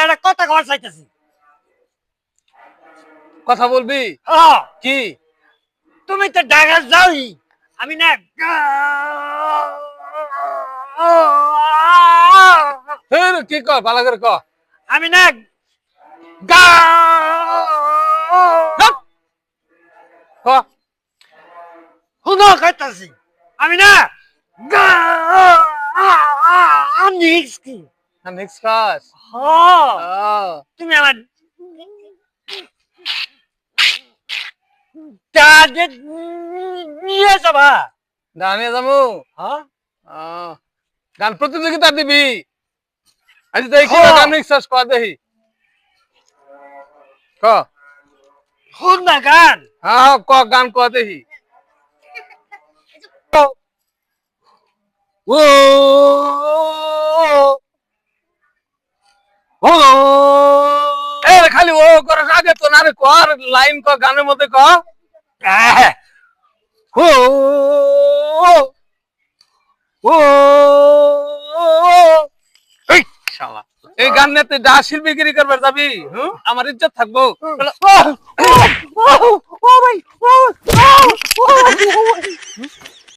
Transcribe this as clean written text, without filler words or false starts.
একটা কথা কওয়ার চাইতেছি। কথা বলবি হ্যাঁ, কি? তুমি তো ঢাকা যাওই, আমি না কি কর ভালো করে ক। আমি না গা ক শুনো কইতাছি, আমি না গা নিক্স কি নেক্সট ক্লাস। তুমি আমার দাদে নিয়ে যাবা। গানে যাবো। হ্যাঁ, গান প্রতিযোগিতা দিবি আজ দেখি হ্যাঁ। গান নেক্সট ক দেখি ক। শুন না গান। হ্যাঁ ক গান ক দেখি। ও ও এ খালি ও করে আগে তো না রে কর লাইন ক গানের মধ্যে ক। ও ও এই শালা এই গান নিয়ে তুই যা শিল্পীগিরি করবার যাবি আমার ইজ্জত থাকবো। ও ভাই ও